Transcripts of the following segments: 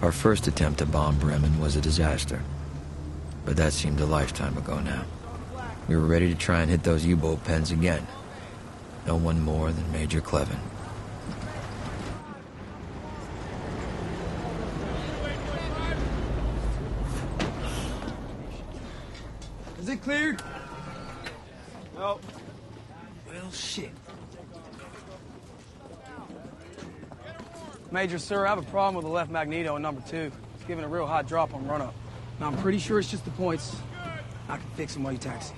Our first attempt to bomb Bremen was a disaster, but that seemed a lifetime ago now. We were ready to try and hit those U-boat pens again. No one more than Major Clevin. Is it cleared? No. Well, shit. Major, sir, I have a problem with the left magneto in number 2. It's giving a real hot drop on run-up. Now, I'm pretty sure it's just the points. I can fix them while you taxi.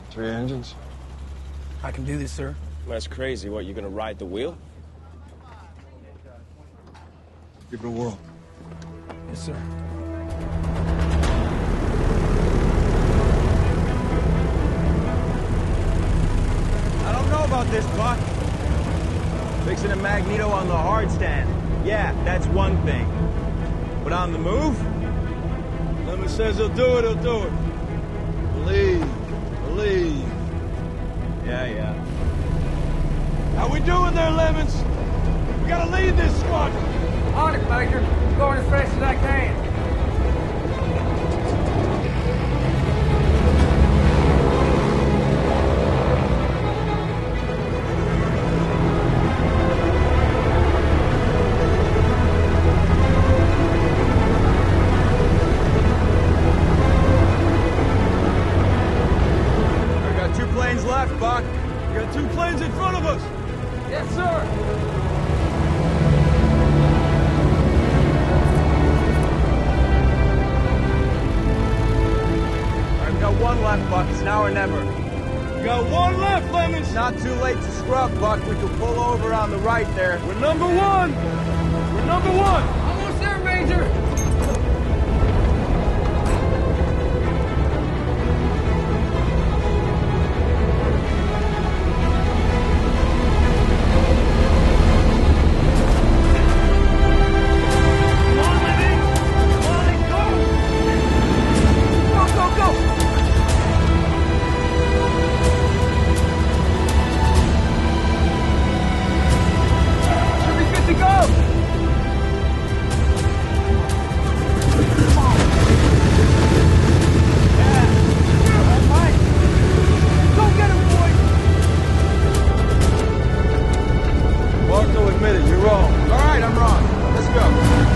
3 engines? I can do this, sir. That's crazy. What, you gonna ride the wheel? Give it a whirl. Yes, sir. I don't know about this, Buck. Fixing a magneto on the hard stand. Yeah, that's one thing. But on the move? Lemon says he'll do it, he'll do it. Believe. Yeah. How we doing there, Lemons? We gotta lead this squadron. On it, Major. Going as fast as I can. Left, Buck. We got 2 planes in front of us. Yes, sir. I've got 1 left, Buck. It's now or never. We got 1 left, Lemons. Not too late to scrub, Buck. We can pull over on the right there. We're number 1. We're number 1. Almost there, Major. Marco admitted, you're wrong. All right, I'm wrong. Let's go.